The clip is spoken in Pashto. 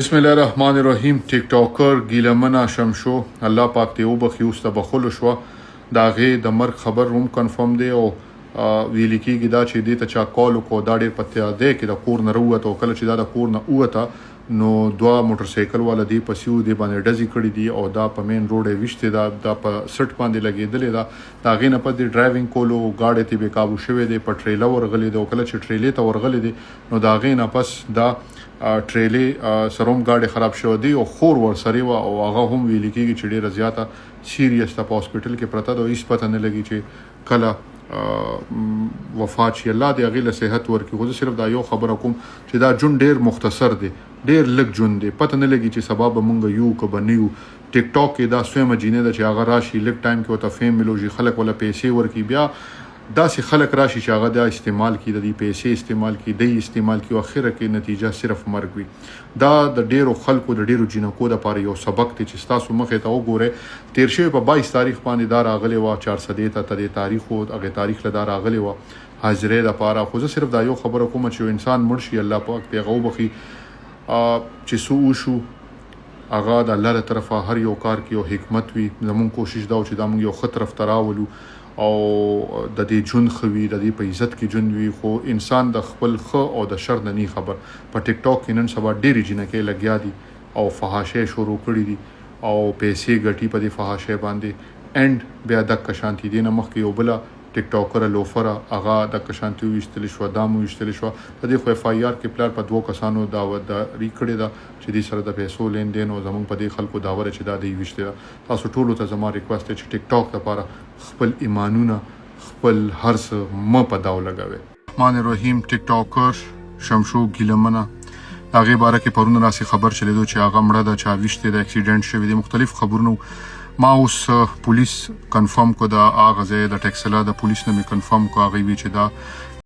بسم الله الرحمن الرحیم. ټیک ټاکر ګیلمنه شمشو الله پاک ته وبخي اوس ته بخول شو دا غي د مرګ خبر روم کنفرم دی او ویل کېږي دا چې دې ته چا کال کو دا ډېر پته دی کې د کور نه وروته او کله چې دا د کور نه ووته نو دوه موټر سایکل والا دی پسیو دی باندې ډزې کړې دي او دا په مین روډ وشته دا په سټ باندې لګېدلې دا غي نه په دې ډرایوینګ کولو گاډي ته به قابو شوه دی په ټریلر ورغلې دی او کله چې ټریلې ته ورغلې دي نو دا غي نه پس دا ټریلې سروم گاډي خراب شو دی او خور ور سره و او هغه هم ویل کېږي چې ډېر زیاته سیریس ته په هسپټل کې پرته ده او هیڅ پته نه لګي چې کله وفات شي. الله دې هغې له صحت ورکړي. خو زه صرف دا یو خبره کوم چې دا جون ډېر مختصر دی، ډېر لږ جون دی، پته نه لګي چې سبا به مونږ یو که به نه یو. ټیک ټاک کې دا سویمه جینۍ ده چې هغه راشي لږ ټایم کې ورته فیم ملوږي، خلک ولا پیسې ورکړي، بیا داسې خلک راشي چې هغه دا استعمال کړي، د دې پیسې استعمال کړي، د استعمال کړي او اخره کې نتیجه صرف مرګ وي. دا د ډیرو خلکو د ډیرو جنکو د پاره یو سبق دی چې تاسو مخې ته وګورئ. تیر شوی په 22 تاریخ باندې دا راغلی و 400 ته د تاریخ او هغه تاریخ له دا راغلی و حاضرې د پاره. خو زه صرف دا یو خبره کوم چې انسان مړ شي الله پاک ته غو بخي چې سو شو هغه د الله تر طرفه هر یو کار کې یو حکمت وي. زمون کوشش دا چې دا مونږ یو خطر افتراولو او د دې جون خوي د دې په عزت کې جون وي. خو انسان د خپل خو او د شر نه خبر. په ټیک ټاک کې نن سبا ډېری جنکې لګیا دي او فحاشه شروع کړي دي او پیسې ګټي په دې فحاشه باندې اند بیا د کشانتی دي نه مخ کې یو بل ټیک ټاکر لوفر هغه د کشانتی وشتل شو دامو وشتل شو د دې خو اف آی آر کې پلار په دوه کسانو دا ریکړی دا چې دې سره د پیسو لین دین او زمونږ په دې خلکو داوره چې دا دی وشته. تاسو ټول ته زما ریکوست چې ټیک ټاک لپاره خپل ایمانونه خپل هرڅ م په داو لګوي. مان رحیم ټیک ټاکر شمشو ګیلمنه هغه باره کې پرونه راسي خبر چلیدو چې هغه مړه د چا وشته د اکسیډنټ شوی دی. مختلف خبرونه ما اوس پولیس کنفرم کو دا اغه د ټیکسلا د پولیس نه کنفرم کو هغه وی چې دا